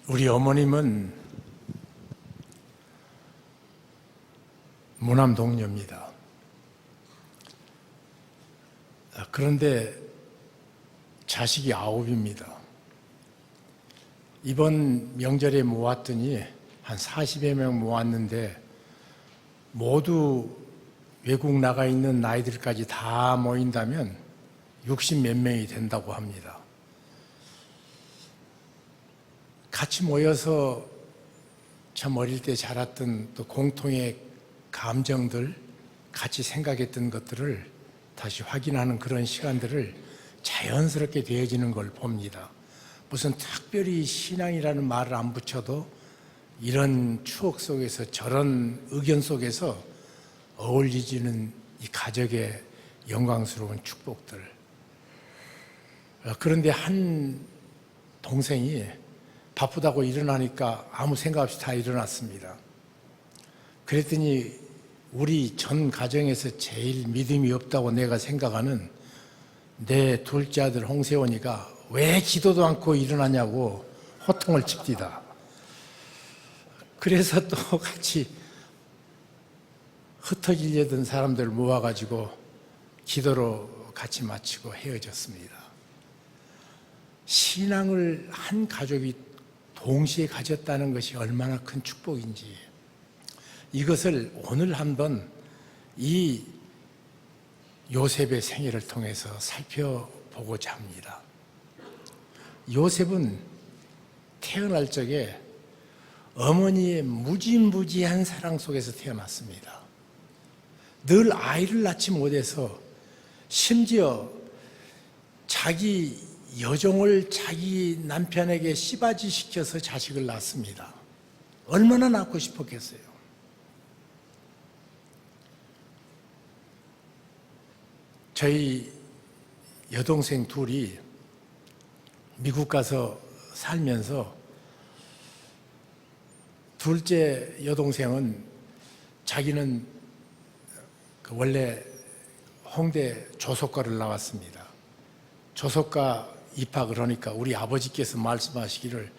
우리 어머님은 무남 동녀입니다. 그런데 자식이 9입니다. 이번 명절에 모았더니 한 40여 명 모았는데 모두 외국 나가 있는 아이들까지 다 모인다면 60 몇 명이 된다고 합니다. 같이 모여서 참 어릴 때 자랐던 또 공통의 감정들, 같이 생각했던 것들을 다시 확인하는 그런 시간들을 자연스럽게 되어지는 걸 봅니다. 무슨 특별히 신앙이라는 말을 안 붙여도 이런 추억 속에서 저런 의견 속에서 어울리지는 이 가족의 영광스러운 축복들. 그런데 한 동생이 바쁘다고 일어나니까 아무 생각 없이 다 일어났습니다. 그랬더니 우리 전 가정에서 제일 믿음이 없다고 내가 생각하는 내 둘째 아들 홍세원이가 왜 기도도 않고 일어나냐고 호통을 칩디다. 그래서 또 같이 흩어지려던 사람들 모아가지고 기도로 같이 마치고 헤어졌습니다. 신앙을 한 가족이 동시에 가졌다는 것이 얼마나 큰 축복인지 이것을 오늘 한번 이 요셉의 생애를 통해서 살펴보고자 합니다. 요셉은 태어날 적에 어머니의 무지무지한 사랑 속에서 태어났습니다. 늘 아이를 낳지 못해서 심지어 자기 여종을 자기 남편에게 씨바지 시켜서 자식을 낳습니다. 얼마나 낳고 싶었겠어요. 저희 여동생 둘이 미국 가서 살면서 둘째 여동생은 자기는 원래 홍대 조속과를 나왔습니다. 조속과 입학을 하니까 우리 아버지께서 말씀하시기를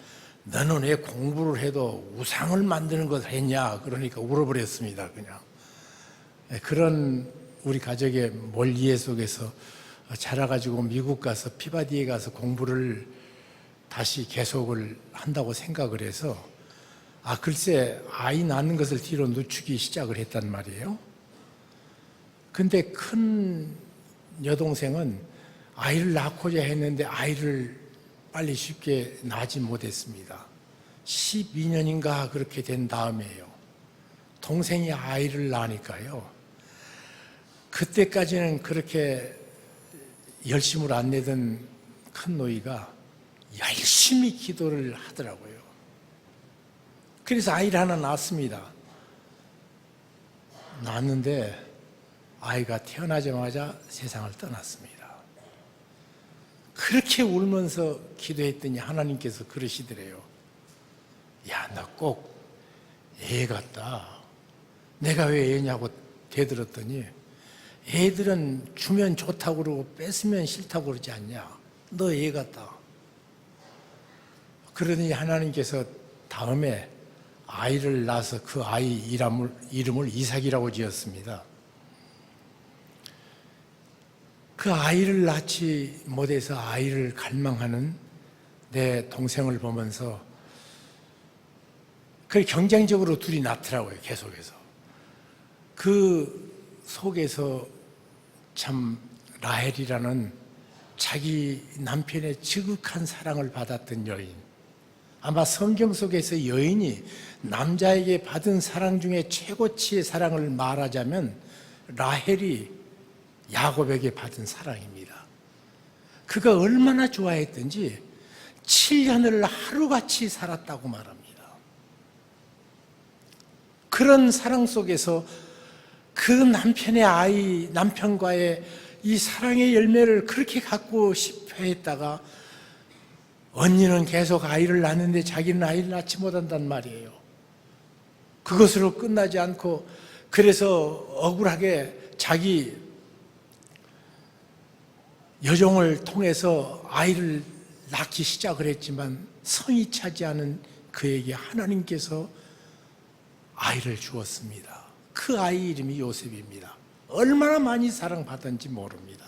너는 왜 공부를 해도 우상을 만드는 것을 했냐 그러니까 울어버렸습니다. 그냥 그런 우리 가족의 몰 이해 속에서 자라가지고 미국 가서 피바디에 가서 공부를 다시 계속을 한다고 생각을 해서 글쎄 아이 낳는 것을 뒤로 늦추기 시작을 했단 말이에요. 근데 큰 여동생은 아이를 낳고자 했는데 아이를 빨리 쉽게 낳지 못했습니다. 12년인가 그렇게 된 다음에요. 동생이 아이를 낳으니까요. 그때까지는 그렇게 열심을 안 내던 큰 노이가 열심히 기도를 하더라고요. 그래서 아이를 하나 낳았습니다. 낳았는데 아이가 태어나자마자 세상을 떠났습니다. 그렇게 울면서 기도했더니 하나님께서 그러시더래요. 야, 너 꼭 애 같다. 내가 왜 애냐고 대들었더니 애들은 주면 좋다고 그러고 뺏으면 싫다고 그러지 않냐. 너 애 같다. 그러더니 하나님께서 다음에 아이를 낳아서 그 아이 이름을 이삭이라고 지었습니다. 그 아이를 낳지 못해서 아이를 갈망하는 내 동생을 보면서 그 경쟁적으로 둘이 낳더라고요. 계속해서. 그 속에서 참 라헬이라는 자기 남편의 지극한 사랑을 받았던 여인, 아마 성경 속에서 여인이 남자에게 받은 사랑 중에 최고치의 사랑을 말하자면 라헬이 야곱에게 받은 사랑입니다. 그가 얼마나 좋아했던지 7년을 하루같이 살았다고 말합니다. 그런 사랑 속에서 그 남편의 아이, 남편과의 이 사랑의 열매를 그렇게 갖고 싶어 했다가 언니는 계속 아이를 낳는데 자기는 아이를 낳지 못한단 말이에요. 그것으로 끝나지 않고 그래서 억울하게 자기 여종을 통해서 아이를 낳기 시작을 했지만 성이 차지 않은 그에게 하나님께서 아이를 주었습니다. 그 아이 이름이 요셉입니다. 얼마나 많이 사랑받았는지 모릅니다.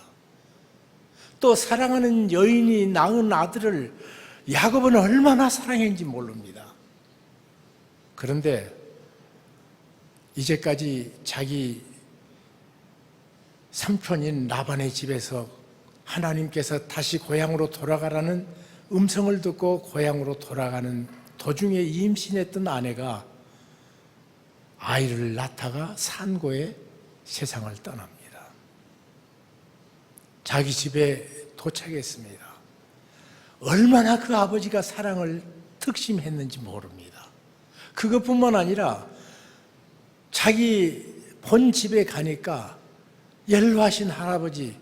또 사랑하는 여인이 낳은 아들을 야곱은 얼마나 사랑했는지 모릅니다. 그런데 이제까지 자기 삼촌인 라반의 집에서 하나님께서 다시 고향으로 돌아가라는 음성을 듣고 고향으로 돌아가는 도중에 임신했던 아내가 아이를 낳다가 산고에 세상을 떠납니다. 자기 집에 도착했습니다. 얼마나 그 아버지가 사랑을 특심했는지 모릅니다. 그것뿐만 아니라 자기 본 집에 가니까 연로하신 할아버지,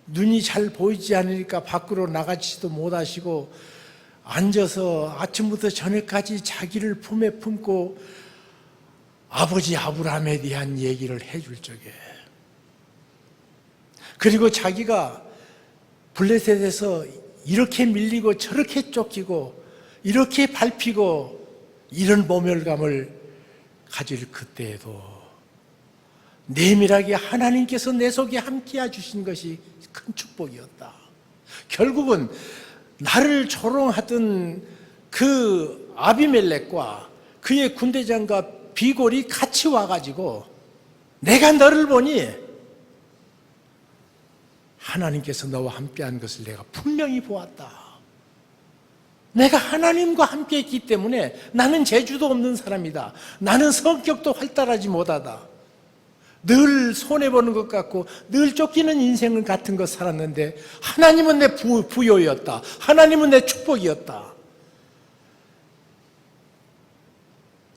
눈이 잘 보이지 않으니까 밖으로 나가지도 못하시고 앉아서 아침부터 저녁까지 자기를 품에 품고 아버지 아브라함에 대한 얘기를 해줄 적에, 그리고 자기가 블레셋에서 이렇게 밀리고 저렇게 쫓기고 이렇게 밟히고 이런 모멸감을 가질 그때에도 내밀하게 하나님께서 내 속에 함께해 주신 것이 큰 축복이었다. 결국은 나를 조롱하던 그 아비멜렉과 그의 군대장과 비골이 같이 와가지고 내가 너를 보니 하나님께서 너와 함께한 것을 내가 분명히 보았다. 내가 하나님과 함께 했기 때문에 나는 재주도 없는 사람이다. 나는 성격도 활달하지 못하다. 늘 손해보는 것 같고 늘 쫓기는 인생 같은 거 살았는데 하나님은 내 부요였다. 하나님은 내 축복이었다.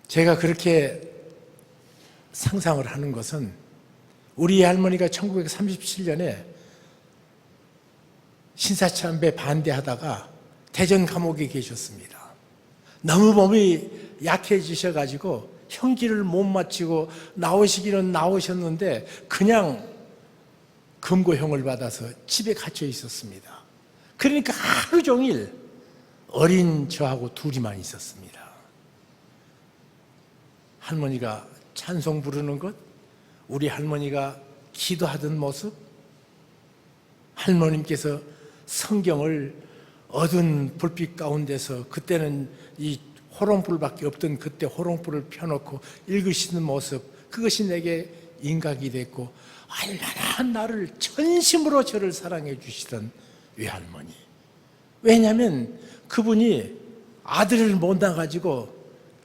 제가 그렇게 상상을 하는 것은 우리 할머니가 1937년에 신사참배 반대하다가 대전 감옥에 계셨습니다. 너무 몸이 약해지셔가지고 형기를 못 마치고 나오시기는 나오셨는데 그냥 금고형을 받아서 집에 갇혀 있었습니다. 그러니까 하루 종일 어린 저하고 둘이만 있었습니다. 할머니가 찬송 부르는 것, 우리 할머니가 기도하던 모습, 할머님께서 성경을 어두운 불빛 가운데서, 그때는 이 호롱불밖에 없던 그때 호롱불을 펴놓고 읽으시는 모습, 그것이 내게 인각이 됐고 얼마나 나를 전심으로 저를 사랑해 주시던 외할머니. 왜냐하면 그분이 아들을 못 낳아가지고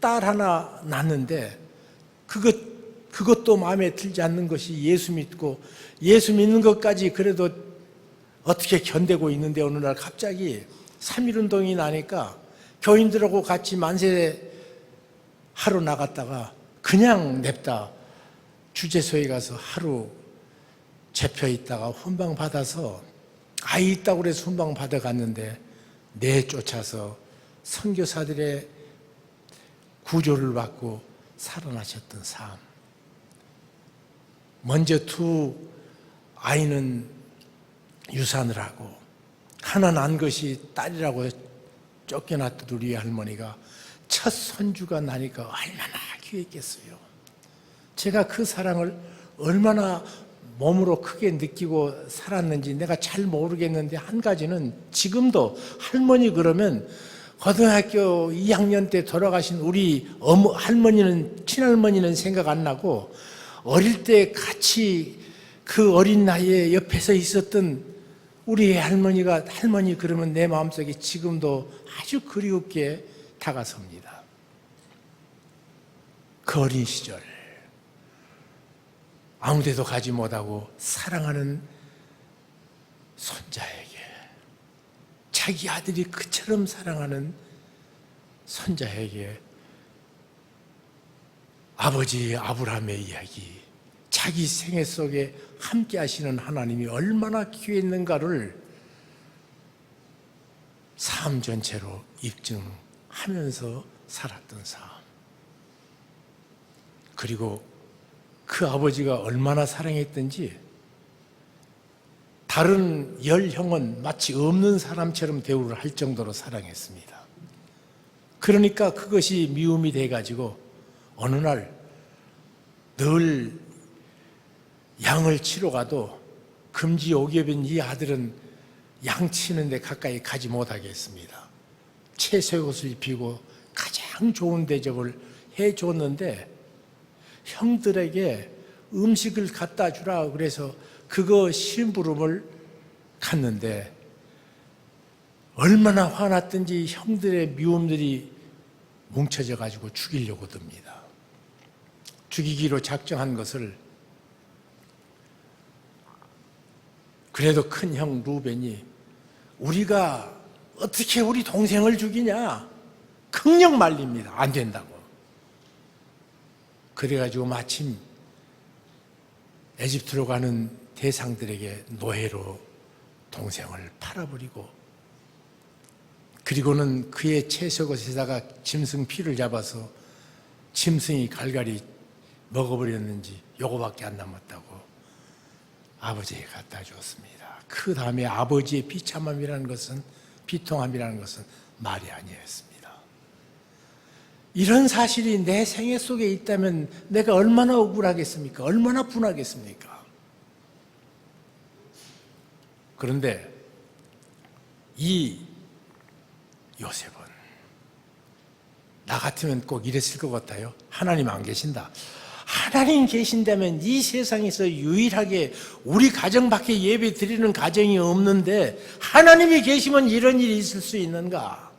딸 하나 낳는데 그것도 마음에 들지 않는 것이 예수 믿고 예수 믿는 것까지 그래도 어떻게 견디고 있는데 어느 날 갑자기 3.1운동이 나니까 교인들하고 같이 만세 하러 나갔다가 그냥 냅다 주재소에 가서 하루 잡혀 있다가 훈방 받아서 아이 있다고 그래서 훈방 받아갔는데 내쫓아서 선교사들의 구조를 받고 살아나셨던 삶. 먼저 두 아이는 유산을 하고 하나 난 것이 딸이라고 쫓겨났던 우리 할머니가 첫 손주가 나니까 얼마나 귀했겠어요. 제가 그 사랑을 얼마나 몸으로 크게 느끼고 살았는지 내가 잘 모르겠는데 한 가지는 지금도 할머니 그러면 고등학교 2학년 때 돌아가신 우리 할머니는, 친할머니는 생각 안 나고 어릴 때 같이 그 어린 나이에 옆에서 있었던 우리 할머니가 할머니 그러면 내 마음속에 지금도 아주 그리웠게 다가섭니다. 그 어린 시절 아무데도 가지 못하고 사랑하는 손자에게, 자기 아들이 그처럼 사랑하는 손자에게 아버지 아브라함의 이야기, 자기 생애 속에 함께 하시는 하나님이 얼마나 귀했는가를 삶 전체로 입증하면서 살았던 삶. 그리고 그 아버지가 얼마나 사랑했던지 다른 열 형은 마치 없는 사람처럼 대우를 할 정도로 사랑했습니다. 그러니까 그것이 미움이 돼가지고 어느 날 늘 양을 치러 가도 금지 오겹인 이 아들은 양 치는데 가까이 가지 못하게 했습니다. 채소의 옷을 입히고 가장 좋은 대접을 해줬는데 형들에게 음식을 갖다 주라 그래서 그거 심부름을 갔는데 얼마나 화났든지 형들의 미움들이 뭉쳐져 가지고 죽이려고 듭니다. 죽이기로 작정한 것을 그래도 큰 형 루벤이 우리가 어떻게 우리 동생을 죽이냐 극력 말립니다. 안 된다고. 그래가지고 마침 에집트로 가는 대상들에게 노예로 동생을 팔아버리고 그리고는 그의 채석옷에다가 짐승 피를 잡아서 짐승이 갈갈이 먹어버렸는지 요거밖에 안 남았다고 아버지에게 갖다 주었습니다. 그 다음에 아버지의 비참함이라는 것은 비통함이라는 것은 말이 아니었습니다. 이런 사실이 내 생애 속에 있다면 내가 얼마나 억울하겠습니까? 얼마나 분하겠습니까? 그런데 이 요셉은 나 같으면 꼭 이랬을 것 같아요. 하나님 안 계신다. 하나님 계신다면 이 세상에서 유일하게 우리 가정밖에 예배 드리는 가정이 없는데 하나님이 계시면 이런 일이 있을 수 있는가?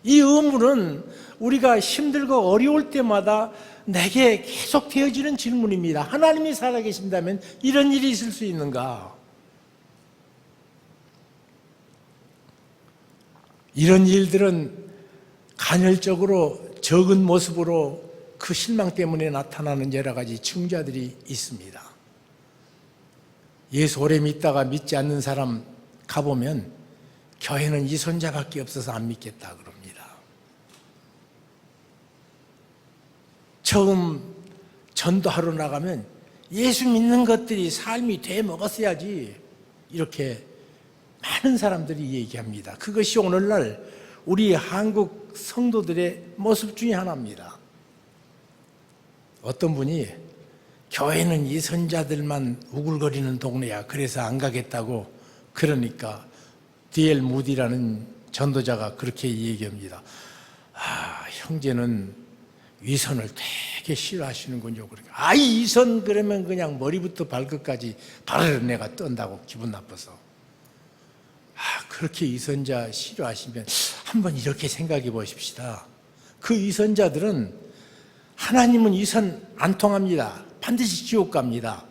이 의문은 우리가 힘들고 어려울 때마다 내게 계속 되어지는 질문입니다. 하나님이 살아계신다면 이런 일이 있을 수 있는가? 이런 일들은 간헐적으로 적은 모습으로 그 실망 때문에 나타나는 여러 가지 증자들이 있습니다. 예수 오래 믿다가 믿지 않는 사람 가보면 교회는 이손자밖에 없어서 안 믿겠다 그럽니다. 처음 전도하러 나가면 예수 믿는 것들이 삶이 돼 먹었어야지 이렇게 많은 사람들이 얘기합니다. 그것이 오늘날 우리 한국 성도들의 모습 중에 하나입니다. 어떤 분이 교회는 이선자들만 우글거리는 동네야. 그래서 안 가겠다고. 그러니까 D.L. 무디라는 전도자가 그렇게 얘기합니다. 아, 형제는 위선을 되게 싫어하시는군요. 그러니까 이 위선 그러면 그냥 머리부터 발끝까지 바르르 내가 떤다고 기분 나빠서. 그렇게 위선자 싫어하시면 한번 이렇게 생각해 보십시다. 그 위선자들은 하나님은 위선 안 통합니다. 반드시 지옥 갑니다.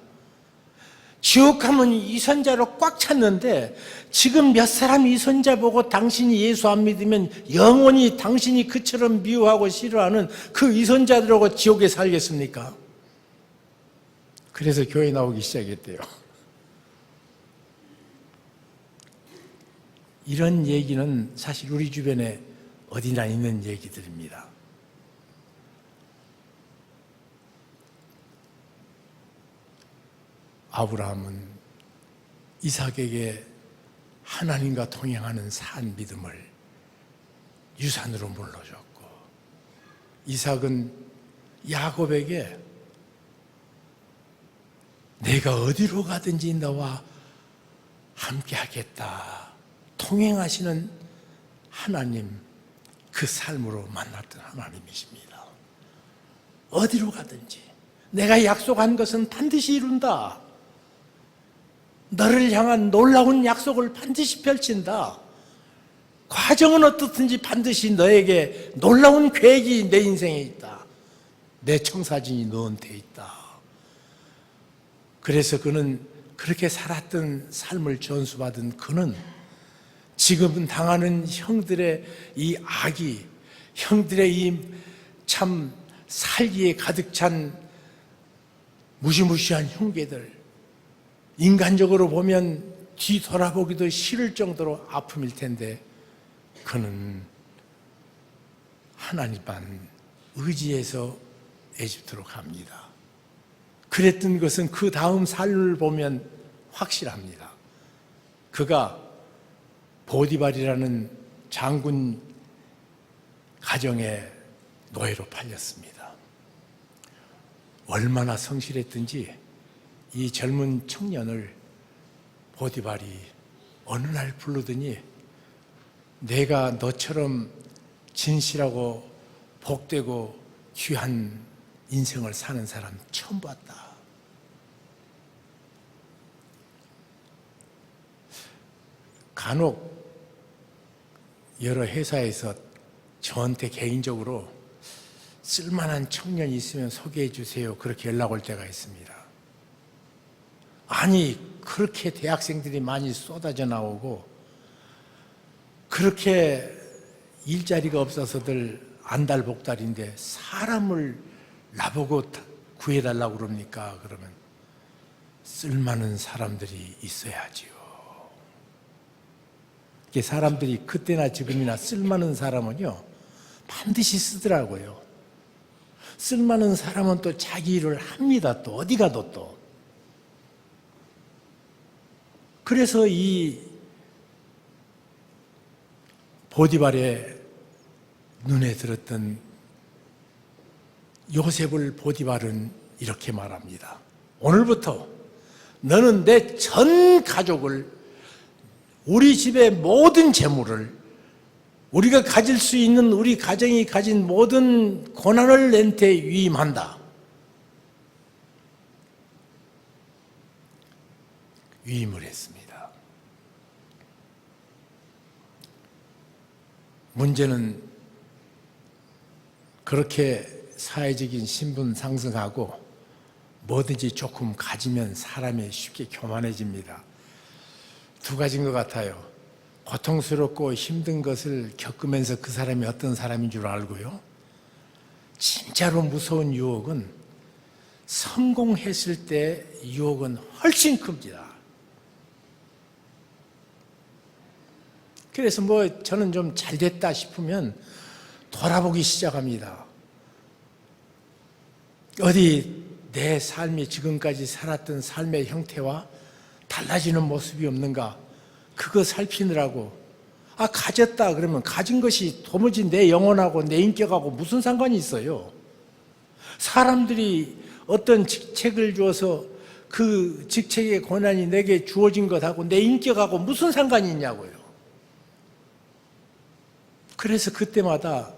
지옥 가면 위선자로 꽉 찼는데 지금 몇 사람이 위선자 보고 당신이 예수 안 믿으면 영원히 당신이 그처럼 미워하고 싫어하는 그 위선자들하고 지옥에 살겠습니까? 그래서 교회 나오기 시작했대요. 이런 얘기는 사실 우리 주변에 어디나 있는 얘기들입니다. 아브라함은 이삭에게 하나님과 동행하는 산 믿음을 유산으로 물려줬고, 이삭은 야곱에게 내가 어디로 가든지 너와 함께 하겠다, 통행하시는 하나님, 그 삶으로 만났던 하나님이십니다. 어디로 가든지 내가 약속한 것은 반드시 이룬다. 너를 향한 놀라운 약속을 반드시 펼친다. 과정은 어떻든지 반드시 너에게 놀라운 계획이 내 인생에 있다. 내 청사진이 너한테 있다. 그래서 그는 그렇게 살았던 삶을 전수받은 그는 지금은 당하는 형들의 이 악이, 형들의 이 참 살기에 가득 찬 무시무시한 흉계들, 인간적으로 보면 뒤돌아보기도 싫을 정도로 아픔일 텐데 그는 하나님만 의지해서 에집트로 갑니다. 그랬던 것은 그 다음 삶을 보면 확실합니다. 그가 보디발이라는 장군 가정의 노예로 팔렸습니다. 얼마나 성실했든지 이 젊은 청년을 보디발이 어느 날 부르더니 내가 너처럼 진실하고 복되고 귀한 인생을 사는 사람 처음 봤다. 간혹 여러 회사에서 저한테 개인적으로 쓸만한 청년이 있으면 소개해 주세요. 그렇게 연락 올 때가 있습니다. 아니, 그렇게 대학생들이 많이 쏟아져 나오고 그렇게 일자리가 없어서들 안달복달인데 사람을 나보고 구해달라고 그럽니까? 그러면 쓸만한 사람들이 있어야지요. 사람들이 그때나 지금이나 쓸만한 사람은요 반드시 쓰더라고요. 쓸만한 사람은 또 자기 일을 합니다. 또 어디 가도 또. 그래서 이 보디발의 눈에 들었던 요셉을 보디발은 이렇게 말합니다. 오늘부터 너는 내 전 가족을, 우리 집의 모든 재물을, 우리가 가질 수 있는 우리 가정이 가진 모든 고난을 너한테 위임한다. 위임을 했습니다. 문제는 그렇게 사회적인 신분 상승하고 뭐든지 조금 가지면 사람이 쉽게 교만해집니다. 두 가지인 것 같아요. 고통스럽고 힘든 것을 겪으면서 그 사람이 어떤 사람인 줄 알고요. 진짜로 무서운 유혹은 성공했을 때 유혹은 훨씬 큽니다. 그래서 저는 좀 잘됐다 싶으면 돌아보기 시작합니다. 어디 내 삶이 지금까지 살았던 삶의 형태와 달라지는 모습이 없는가? 그거 살피느라고. 가졌다 그러면 가진 것이 도무지 내 영혼하고 내 인격하고 무슨 상관이 있어요? 사람들이 어떤 직책을 주어서 그 직책의 권한이 내게 주어진 것하고 내 인격하고 무슨 상관이 있냐고요. 그래서 그때마다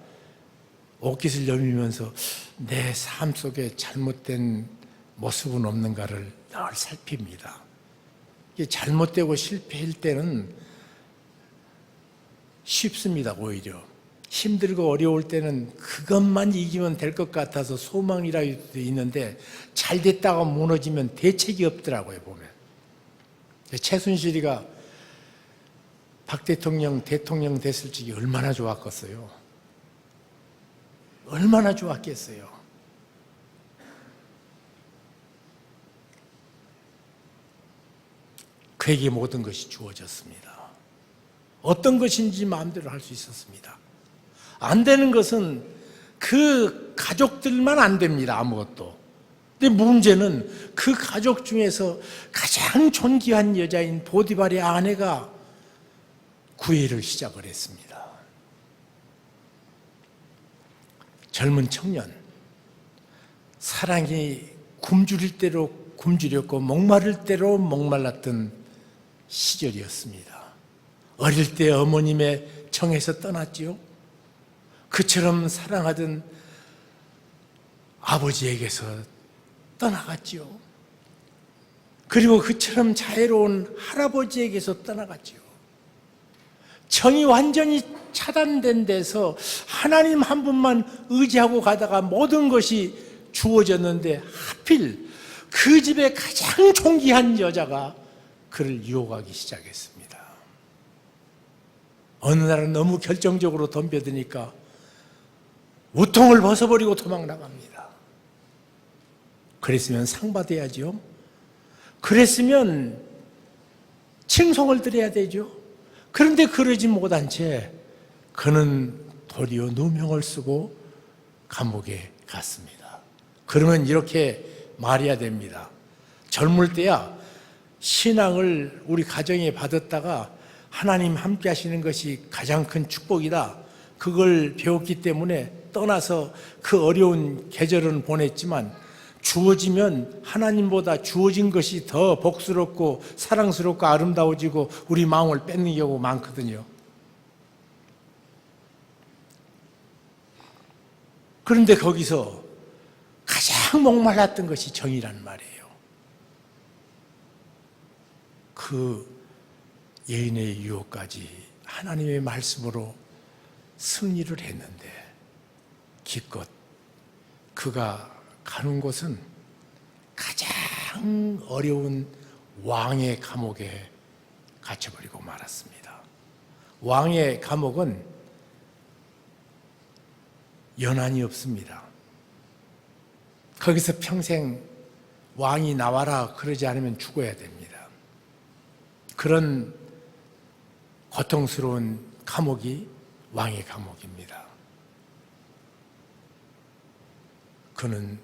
옷깃을 여미면서 내 삶 속에 잘못된 모습은 없는가를 늘 살핍니다. 이게 잘못되고 실패할 때는 쉽습니다. 오히려 힘들고 어려울 때는 그것만 이기면 될 것 같아서 소망이라도 있는데 잘 됐다가 무너지면 대책이 없더라고요. 보면 최순실이가 박 대통령 됐을 적이 얼마나 좋았겠어요. 얼마나 좋았겠어요. 그에게 모든 것이 주어졌습니다. 어떤 것인지 마음대로 할 수 있었습니다. 안 되는 것은 그 가족들만 안 됩니다. 아무것도. 근데 문제는 그 가족 중에서 가장 존귀한 여자인 보디발의 아내가 구애를 시작을 했습니다. 젊은 청년, 사랑이 굶주릴 대로 굶주렸고 목마를 대로 목말랐던 시절이었습니다. 어릴 때 어머님의 정에서 떠났지요. 그처럼 사랑하던 아버지에게서 떠나갔지요. 그리고 그처럼 자애로운 할아버지에게서 떠나갔지요. 정이 완전히 차단된 데서 하나님 한 분만 의지하고 가다가 모든 것이 주어졌는데 하필 그 집의 가장 존귀한 여자가 그를 유혹하기 시작했습니다. 어느 날은 너무 결정적으로 덤벼드니까 우통을 벗어버리고 도망 나갑니다. 그랬으면 상 받아야죠. 그랬으면 칭송을 드려야 되죠. 그런데 그러지 못한 채 그는 도리어 누명을 쓰고 감옥에 갔습니다. 그러면 이렇게 말해야 됩니다. 젊을 때야 신앙을 우리 가정에 받았다가 하나님 함께 하시는 것이 가장 큰 축복이다. 그걸 배웠기 때문에 떠나서 그 어려운 계절은 보냈지만 주어지면 하나님보다 주어진 것이 더 복스럽고 사랑스럽고 아름다워지고 우리 마음을 뺏는 경우가 많거든요. 그런데 거기서 가장 목말랐던 것이 정이란 말이에요. 그 여인의 유혹까지 하나님의 말씀으로 승리를 했는데 기껏 그가 가는 곳은 가장 어려운 왕의 감옥에 갇혀버리고 말았습니다. 왕의 감옥은 연한이 없습니다. 거기서 평생 왕이 나와라 그러지 않으면 죽어야 됩니다. 그런 고통스러운 감옥이 왕의 감옥입니다. 그는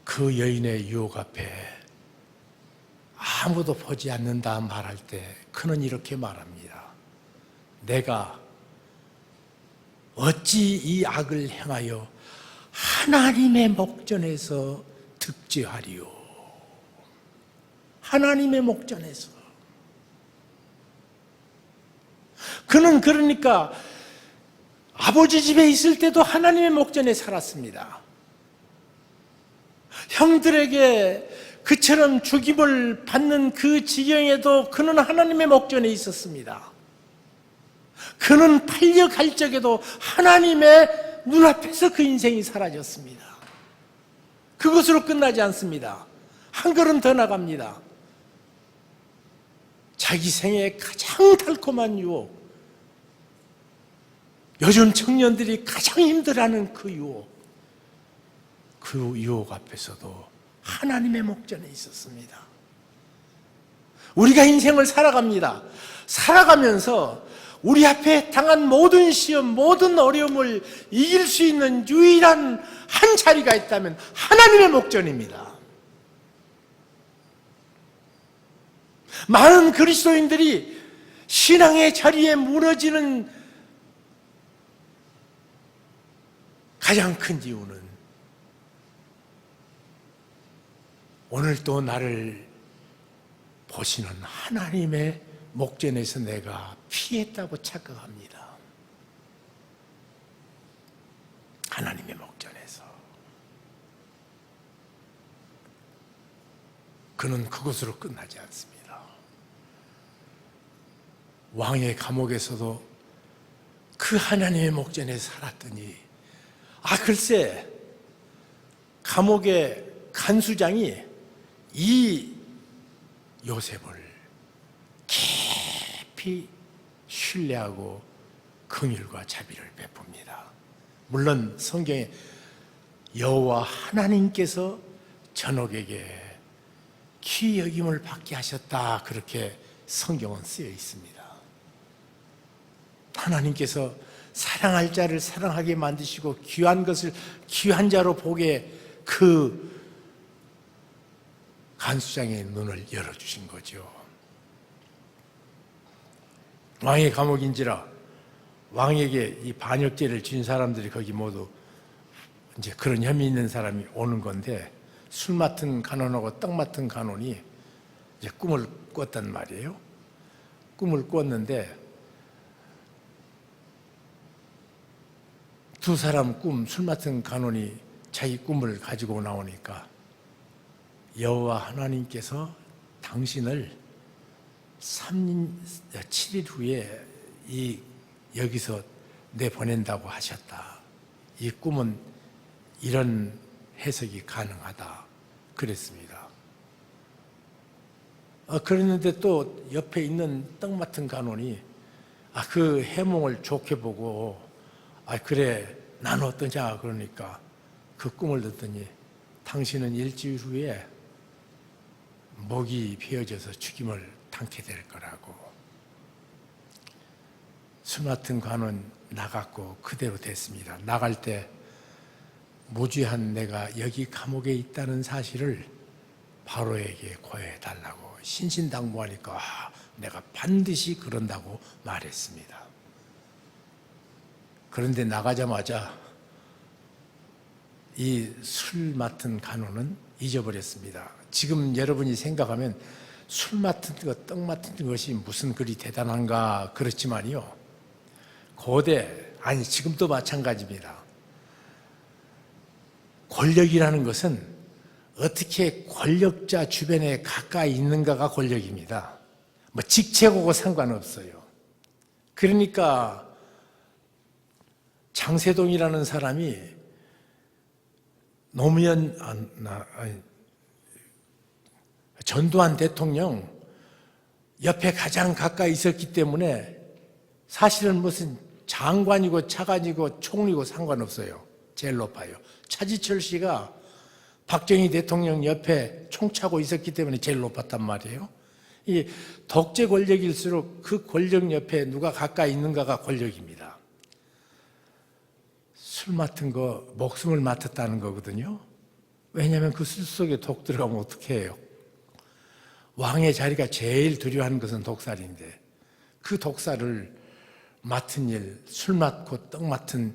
그 여인의 유혹 앞에 아무도 보지 않는다 말할 때 그는 이렇게 말합니다. 내가 어찌 이 악을 행하여 하나님의 목전에서 득죄하리요. 하나님의 목전에서. 그는 그러니까 아버지 집에 있을 때도 하나님의 목전에 살았습니다. 형들에게 그처럼 죽임을 받는 그 지경에도 그는 하나님의 목전에 있었습니다. 그는 팔려갈 적에도 하나님의 눈앞에서 그 인생이 사라졌습니다. 그것으로 끝나지 않습니다. 한 걸음 더 나갑니다. 자기 생애 가장 달콤한 유혹, 요즘 청년들이 가장 힘들어하는 그 유혹 앞에서도 하나님의 목전에 있었습니다. 우리가 인생을 살아갑니다. 살아가면서 우리 앞에 당한 모든 시험, 모든 어려움을 이길 수 있는 유일한 한 자리가 있다면 하나님의 목전입니다. 많은 그리스도인들이 신앙의 자리에 무너지는 가장 큰 이유는 오늘 또 나를 보시는 하나님의 목전에서 내가 피했다고 착각합니다. 하나님의 목전에서. 그는 그것으로 끝나지 않습니다. 왕의 감옥에서도 그 하나님의 목전에 살았더니 글쎄 감옥의 간수장이 이 요셉을 깊이 신뢰하고 긍휼과 자비를 베풉니다. 물론 성경에 여호와 하나님께서 전옥에게 귀히 여김을 받게 하셨다 그렇게 성경은 쓰여 있습니다. 하나님께서 사랑할 자를 사랑하게 만드시고 귀한 것을 귀한 자로 보게 그 간수장의 눈을 열어주신 거죠. 왕의 감옥인지라 왕에게 이 반역죄를 지은 사람들이 거기 모두 이제 그런 혐의 있는 사람이 오는 건데 술 맡은 간원하고 떡 맡은 간원이 이제 꿈을 꿨단 말이에요. 꿈을 꿨는데 두 사람 술 맡은 간원이 자기 꿈을 가지고 나오니까 여호와 하나님께서 당신을 7일 후에 여기서 내보낸다고 하셨다. 이 꿈은 이런 해석이 가능하다. 그랬습니다. 그랬는데 또 옆에 있는 떡 맡은 간원이 그 해몽을 좋게 보고 그래 난 어떠냐 그러니까 그 꿈을 듣더니 당신은 일주일 후에 목이 베어져서 죽임을 당케 될 거라고. 술 맡은 관은 나갔고 그대로 됐습니다. 나갈 때 무죄한 내가 여기 감옥에 있다는 사실을 바로에게 고해달라고 신신당부하니까 내가 반드시 그런다고 말했습니다. 그런데 나가자마자 이 술 맡은 간호는 잊어버렸습니다. 지금 여러분이 생각하면 술 맡은 것, 떡 맡은 것이 무슨 그리 대단한가 그렇지만요, 고대, 아니 지금도 마찬가지입니다. 권력이라는 것은 어떻게 권력자 주변에 가까이 있는가가 권력입니다. 뭐 직책하고 상관없어요. 그러니까 장세동이라는 사람이 노무현 전두환 대통령 옆에 가장 가까이 있었기 때문에 사실은 무슨 장관이고 차관이고 총리고 상관없어요. 제일 높아요. 차지철 씨가 박정희 대통령 옆에 총차고 있었기 때문에 제일 높았단 말이에요. 이 독재 권력일수록 그 권력 옆에 누가 가까이 있는가가 권력입니다. 술 맡은 거 목숨을 맡았다는 거거든요. 왜냐하면 그 술 속에 독 들어가면 어떻게 해요? 왕의 자리가 제일 두려워하는 것은 독살인데 그 독살을 맡은 일, 술 맡고 떡 맡은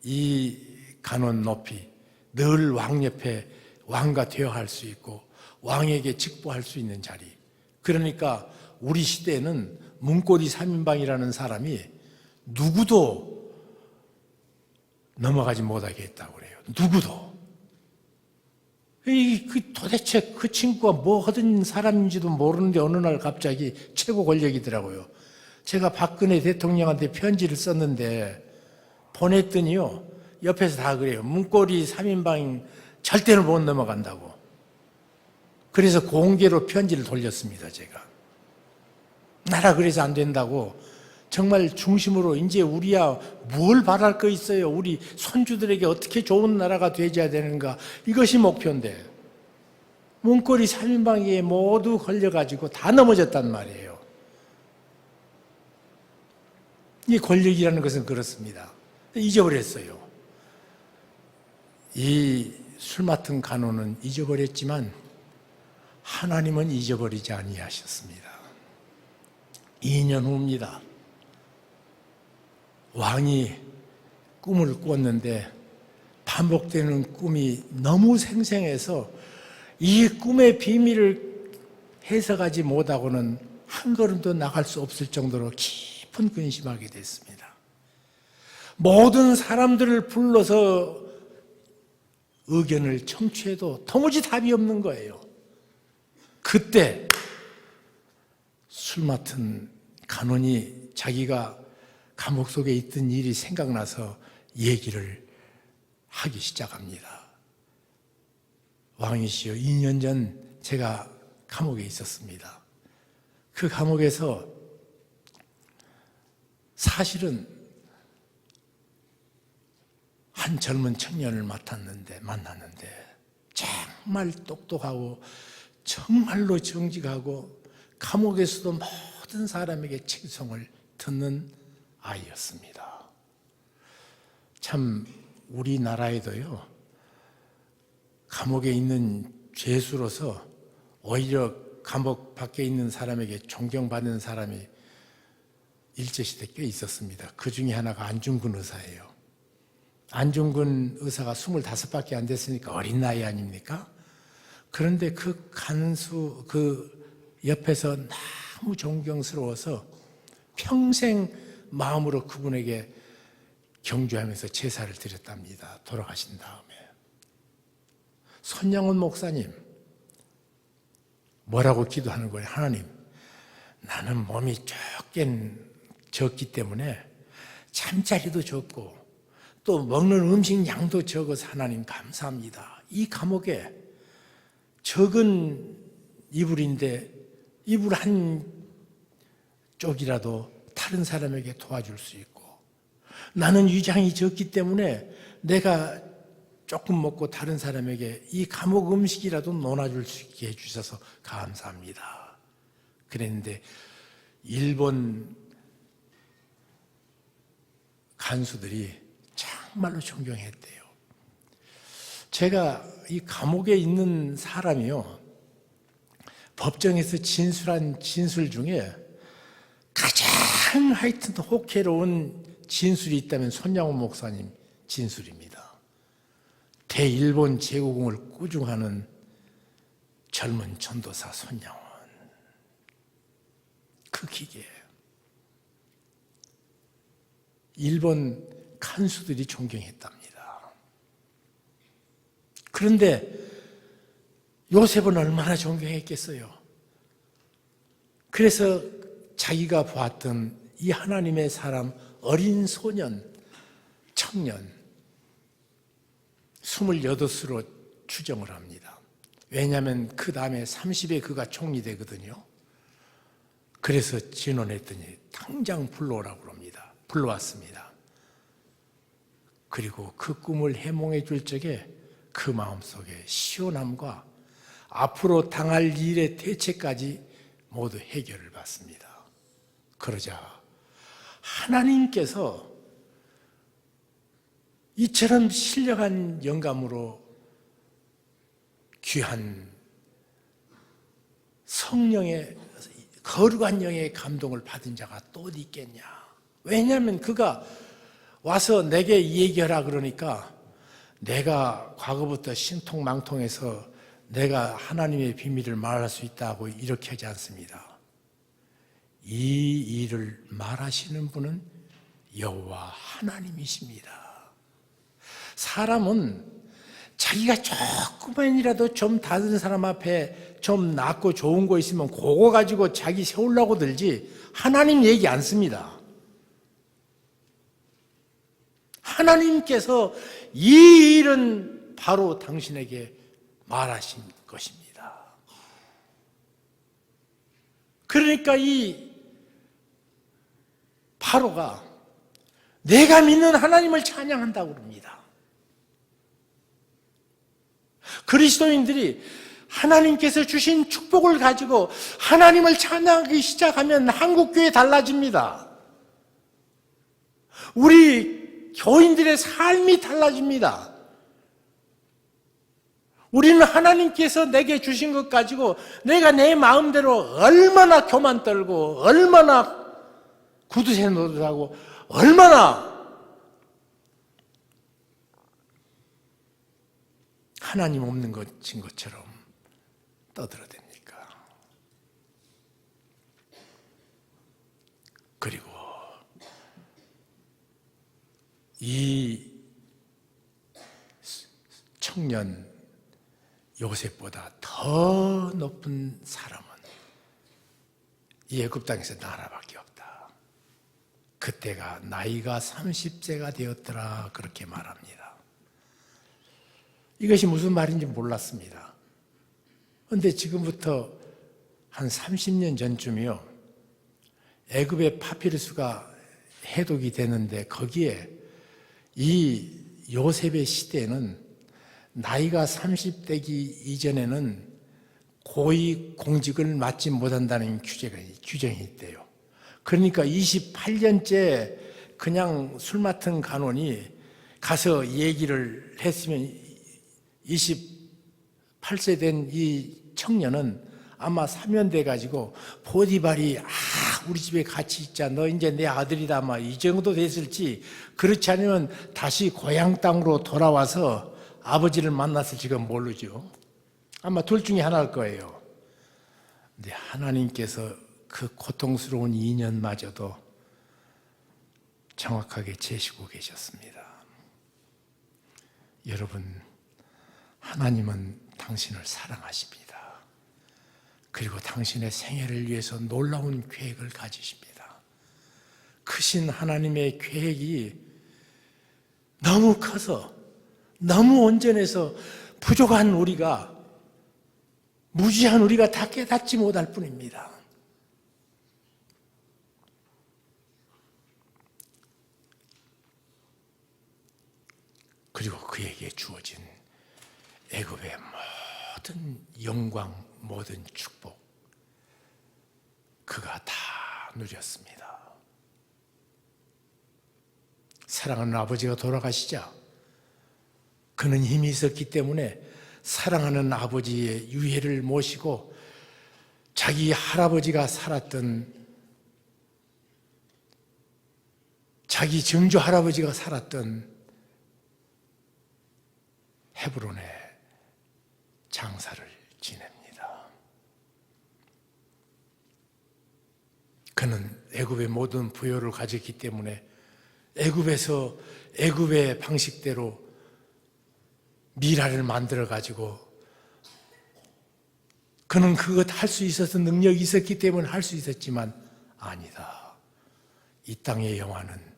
이 간원 높이 늘 왕 옆에 왕과 대화할 수 있고 왕에게 직보할 수 있는 자리. 그러니까 우리 시대에는 문고리 3인방이라는 사람이 누구도 넘어가지 못하게 했다고 그래요. 누구도. 도대체 그 친구가 뭐 하던 사람인지도 모르는데 어느 날 갑자기 최고 권력이더라고요. 제가 박근혜 대통령한테 편지를 썼는데 보냈더니요, 옆에서 다 그래요. 문고리 3인방 절대로 못 넘어간다고. 그래서 공개로 편지를 돌렸습니다, 제가. 나라 그래서 안 된다고. 정말 중심으로 이제 우리야 뭘 바랄 거 있어요. 우리 손주들에게 어떻게 좋은 나라가 되어야 되는가. 이것이 목표인데 문고리 3인방에 모두 걸려가지고 다 넘어졌단 말이에요. 이 권력이라는 것은 그렇습니다. 잊어버렸어요. 이 술 맡은 간호는 잊어버렸지만 하나님은 잊어버리지 아니하셨습니다. 2년 후입니다. 왕이 꿈을 꿨는데 반복되는 꿈이 너무 생생해서 이 꿈의 비밀을 해석하지 못하고는 한 걸음도 나갈 수 없을 정도로 깊은 근심하게 됐습니다. 모든 사람들을 불러서 의견을 청취해도 도무지 답이 없는 거예요. 그때 술 맡은 간원이 자기가 감옥 속에 있던 일이 생각나서 얘기를 하기 시작합니다. 왕이시여, 2년 전 제가 감옥에 있었습니다. 그 감옥에서 사실은 한 젊은 청년을 만났는데 정말 똑똑하고 정말로 정직하고 감옥에서도 모든 사람에게 칭송을 듣는 아이였습니다. 참 우리나라에도요, 감옥에 있는 죄수로서 오히려 감옥 밖에 있는 사람에게 존경받는 사람이 일제시대 꽤 있었습니다. 그 중에 하나가 안중근 의사예요. 안중근 의사가 25밖에 안 됐으니까 어린 나이 아닙니까? 그런데 그 간수, 그 옆에서 너무 존경스러워서 평생 마음으로 그분에게 경주하면서 제사를 드렸답니다. 돌아가신 다음에. 손양원 목사님, 뭐라고 기도하는 거예요? 하나님, 나는 몸이 적기 때문에 잠자리도 적고 또 먹는 음식 양도 적어서 하나님 감사합니다. 이 감옥에 적은 이불인데 이불 한 쪽이라도 다른 사람에게 도와줄 수 있고, 나는 위장이 적기 때문에 내가 조금 먹고 다른 사람에게 이 감옥 음식이라도 나눠줄 수 있게 해주셔서 감사합니다. 그랬는데 일본 간수들이 정말로 존경했대요. 제가 이 감옥에 있는 사람이요, 법정에서 진술한 진술 중에 가장 하여튼 호쾌로운 진술이 있다면 손양호 목사님 진술입니다. 대일본 제국을 꾸중하는 젊은 전도사 손양원, 그 기계예요. 일본 간수들이 존경했답니다. 그런데 요셉은 얼마나 존경했겠어요. 그래서 자기가 보았던 이 하나님의 사람, 어린 소년, 청년 28으로 추정을 합니다. 왜냐하면 그 다음에 30에 그가 총리 되거든요. 그래서 진원했더니 당장 불러오라고 합니다. 불러왔습니다. 그리고 그 꿈을 해몽해 줄 적에 그 마음속에 시원함과 앞으로 당할 일의 대책까지 모두 해결을 받습니다. 그러자 하나님께서 이처럼 신령한 영감으로 귀한 성령의 거룩한 영의 감동을 받은 자가 또 어디 있겠냐. 왜냐하면 그가 와서 내게 이 얘기하라 그러니까 내가 과거부터 신통망통해서 내가 하나님의 비밀을 말할 수 있다고 이렇게 하지 않습니다. 이 일을 말하시는 분은 여호와 하나님이십니다. 사람은 자기가 조금만이라도 좀 다른 사람 앞에 좀 낫고 좋은 거 있으면 그거 가지고 자기 세우려고 들지 하나님 얘기 안 씁니다. 하나님께서 이 일은 바로 당신에게 말하신 것입니다. 그러니까 이 바로가 내가 믿는 하나님을 찬양한다고 합니다. 그리스도인들이 하나님께서 주신 축복을 가지고 하나님을 찬양하기 시작하면 한국교회 달라집니다. 우리 교인들의 삶이 달라집니다. 우리는 하나님께서 내게 주신 것 가지고 내가 내 마음대로 얼마나 교만 떨고 얼마나 구두쇠 노릇하고 얼마나 하나님 없는 것인 것처럼 떠들어댑니까? 그리고 이 청년 요셉보다 더 높은 사람은 이 애굽 땅에서 나 하나밖에 없다. 그때가 나이가 30세가 되었더라 그렇게 말합니다. 이것이 무슨 말인지 몰랐습니다. 그런데 지금부터 한 30년 전쯤이요. 애굽의 파피루스가 해독이 되는데 거기에 이 요셉의 시대에는 나이가 30대기 이전에는 고위 공직을 맡지 못한다는 규정이 있대요. 그러니까 28년째 그냥 술 맡은 간원이 가서 얘기를 했으면 28세 된 이 청년은 아마 사면돼 가지고 보디발이 우리 집에 같이 있자, 너 이제 내 아들이다, 아마 이 정도 됐을지, 그렇지 않으면 다시 고향 땅으로 돌아와서 아버지를 만났을지가 모르죠. 아마 둘 중에 하나일 거예요. 근데 하나님께서 그 고통스러운 2년마저도 정확하게 재시고 계셨습니다. 여러분, 하나님은 당신을 사랑하십니다. 그리고 당신의 생애를 위해서 놀라운 계획을 가지십니다. 크신 하나님의 계획이 너무 커서, 너무 온전해서 부족한 우리가, 무지한 우리가 다 깨닫지 못할 뿐입니다. 그리고 그에게 주어진 애굽의 모든 영광, 모든 축복, 그가 다 누렸습니다. 사랑하는 아버지가 돌아가시자 그는 힘이 있었기 때문에 사랑하는 아버지의 유해를 모시고 자기 할아버지가 살았던, 자기 증조 할아버지가 살았던 헤브론에 장사를 지냅니다. 그는 애굽의 모든 부여를 가졌기 때문에 애굽에서 애굽의 방식대로 미라를 만들어 가지고, 그는 그것 할 수 있어서 능력이 있었기 때문에 할 수 있었지만, 아니다. 이 땅의 영화는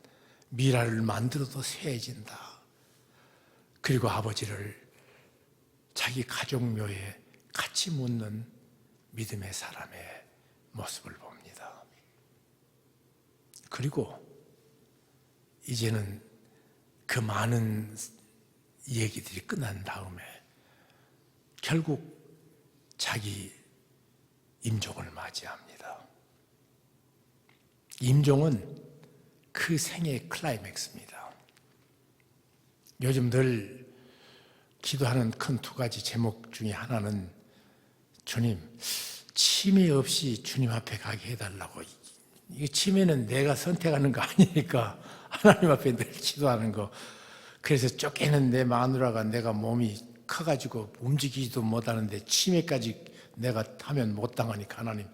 미라를 만들어도 쇠해진다. 그리고 아버지를 자기 가족묘에 같이 묻는 믿음의 사람의 모습을 봅니다. 그리고 이제는 그 많은 얘기들이 끝난 다음에 결국 자기 임종을 맞이합니다. 임종은 그 생애의 클라이맥스입니다. 요즘 늘 기도하는 큰 두 가지 제목 중에 하나는, 주님, 치매 없이 주님 앞에 가게 해달라고. 이 치매는 내가 선택하는 거 아니니까 하나님 앞에 늘 기도하는 거. 그래서 쫓기는 내 마누라가, 내가 몸이 커가지고 움직이지도 못하는데 치매까지 내가 하면 못 당하니까 하나님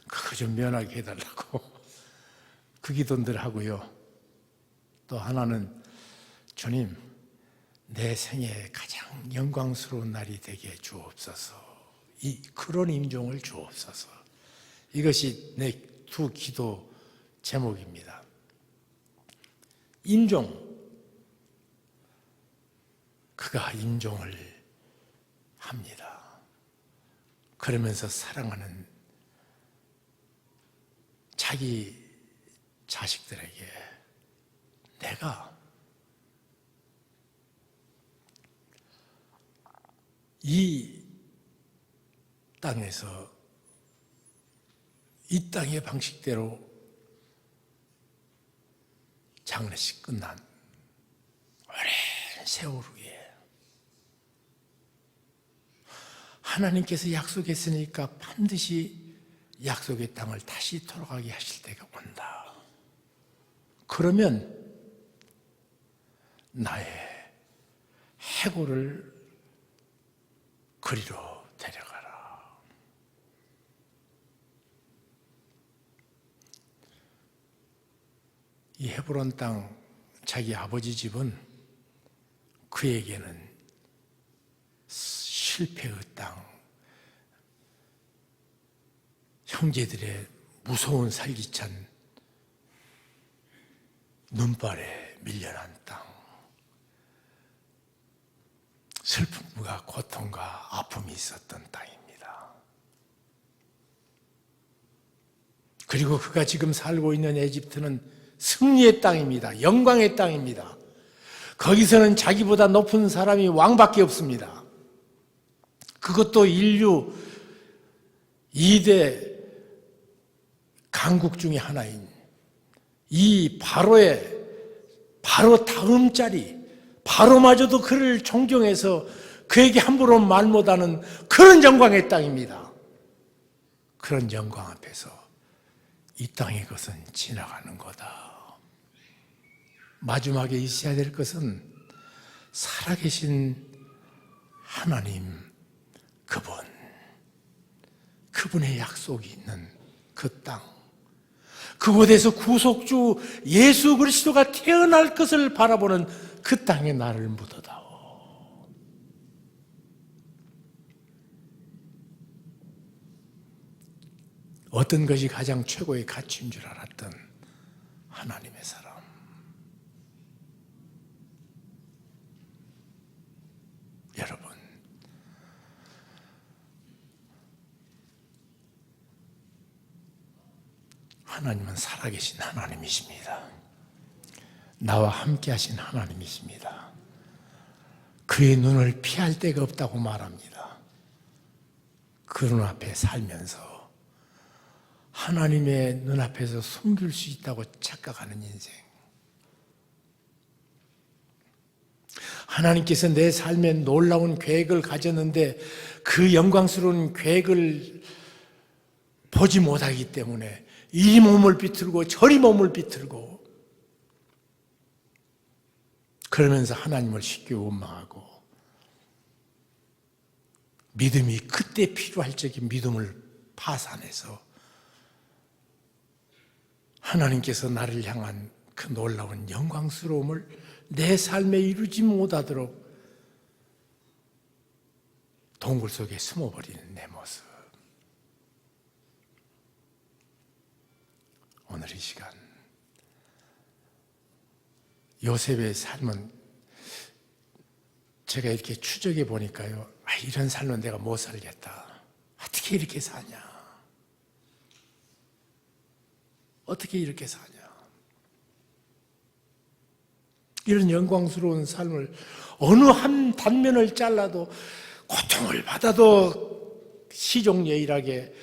그거 좀 면하게 해달라고 그 기도 늘 하고요. 또 하나는, 주님, 내 생에 가장 영광스러운 날이 되게 주옵소서. 그런 임종을 주옵소서. 이것이 내 두 기도 제목입니다. 임종, 그가 임종을 합니다. 그러면서 사랑하는 자기 자식들에게, 내가 이 땅에서 이 땅의 방식대로 장례식 끝난 오랜 세월 후에 하나님께서 약속했으니까 반드시 약속의 땅을 다시 돌아가게 하실 때가 온다. 그러면 나의 해골을 그리로 데려가라. 이 헤브론 땅, 자기 아버지 집은 그에게는 실패의 땅, 형제들의 무서운 살기찬 눈발에 밀려난 땅, 슬픔과 고통과 아픔이 있었던 땅입니다. 그리고 그가 지금 살고 있는 에집트는 승리의 땅입니다. 영광의 땅입니다. 거기서는 자기보다 높은 사람이 왕밖에 없습니다. 그것도 인류 2대 강국 중에 하나인 이 바로 다음 자리, 바로마저도 그를 존경해서 그에게 함부로 말 못하는 그런 영광의 땅입니다. 그런 영광 앞에서 이 땅의 것은 지나가는 거다. 마지막에 있어야 될 것은 살아계신 하나님, 그분의 약속이 있는 그 땅, 그곳에서 구속주 예수 그리스도가 태어날 것을 바라보는 그 땅에 나를 묻어다오. 어떤 것이 가장 최고의 가치인 줄 알았던 하나님의 사람. 여러분, 하나님은 살아계신 하나님이십니다. 나와 함께 하신 하나님이십니다. 그의 눈을 피할 데가 없다고 말합니다. 그 눈앞에 살면서 하나님의 눈앞에서 숨길 수 있다고 착각하는 인생. 하나님께서 내 삶에 놀라운 계획을 가졌는데 그 영광스러운 계획을 보지 못하기 때문에 이리 몸을 비틀고 저리 몸을 비틀고 그러면서 하나님을 쉽게 원망하고 믿음이 그때 필요할 적에 믿음을 파산해서 하나님께서 나를 향한 그 놀라운 영광스러움을 내 삶에 이루지 못하도록 동굴 속에 숨어버리는 내 모습. 오늘 이 시간 요셉의 삶은 제가 이렇게 추적해 보니까요, 이런 삶은 내가 못 살겠다. 어떻게 이렇게 사냐? 어떻게 이렇게 사냐? 이런 영광스러운 삶을 어느 한 단면을 잘라도 고통을 받아도 시종예일하게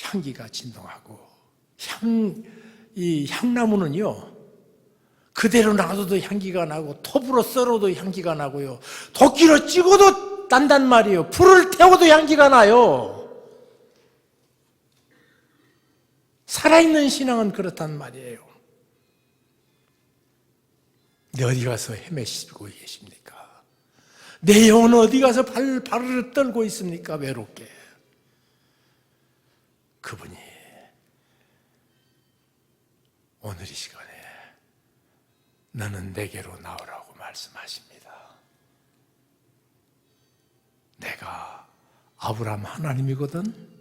향기가 진동하고 이 향나무는요 그대로 놔둬도 향기가 나고 톱으로 썰어도 향기가 나고요 도끼로 찍어도 난단 말이에요. 불을 태워도 향기가 나요. 살아있는 신앙은 그렇단 말이에요. 내 어디 가서 헤매시고 계십니까? 내 영혼은 어디 가서 발을 떨고 있습니까? 외롭게. 그분이 오늘 이 시간에 너는 내게로 나오라고 말씀하십니다. 내가 아브라함 하나님이거든.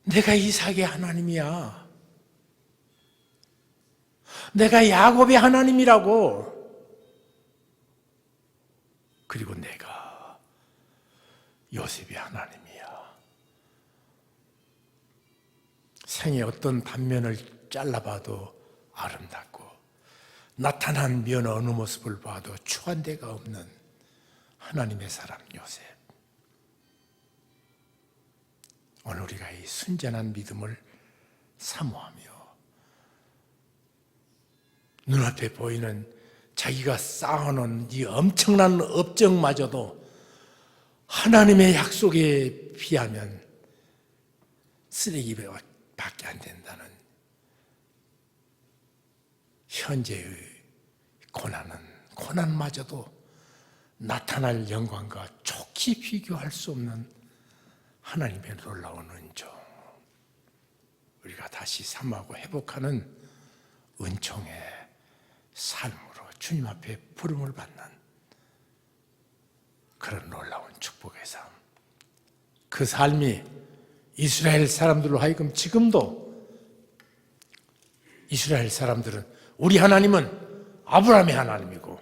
내가 이삭의 하나님이야. 내가 야곱의 하나님이라고. 그리고 내가 요셉의 하나님이야. 생의 어떤 단면을 잘라봐도 아름답고 나타난 면 어느 모습을 봐도 추한 데가 없는 하나님의 사람 요셉. 오늘 우리가 이 순전한 믿음을 사모하며 눈앞에 보이는 자기가 쌓아놓은 이 엄청난 업적마저도 하나님의 약속에 비하면 쓰레기밖에 안 된다는 현재의 고난마저도 나타날 영광과 좋게 비교할 수 없는 하나님의 놀라운 은총, 우리가 다시 삼하고 회복하는 은총의 삶으로 주님 앞에 부름을 받는 그런 놀라운 축복의 삶. 그 삶이 이스라엘 사람들로 하여금 지금도 이스라엘 사람들은 우리 하나님은 아브라함의 하나님이고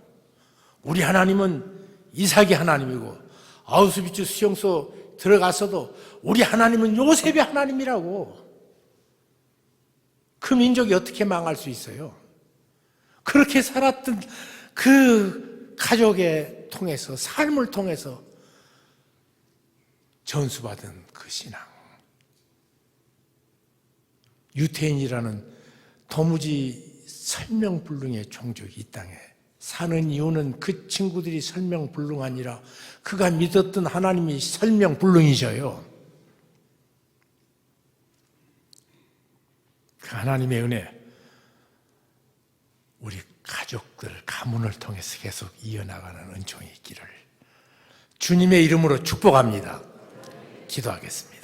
우리 하나님은 이삭의 하나님이고 아우슈비츠 수용소 들어가서도 우리 하나님은 요셉의 하나님이라고. 그 민족이 어떻게 망할 수 있어요? 그렇게 살았던 그 가족의 통해서 삶을 통해서 전수받은 그 신앙. 유태인이라는 도무지 설명불능의 종족이 이 땅에 사는 이유는 그 친구들이 설명불능하니라 그가 믿었던 하나님이 설명불능이셔요. 그 하나님의 은혜 우리 가족들 가문을 통해서 계속 이어나가는 은총이 있기를 주님의 이름으로 축복합니다. 기도하겠습니다.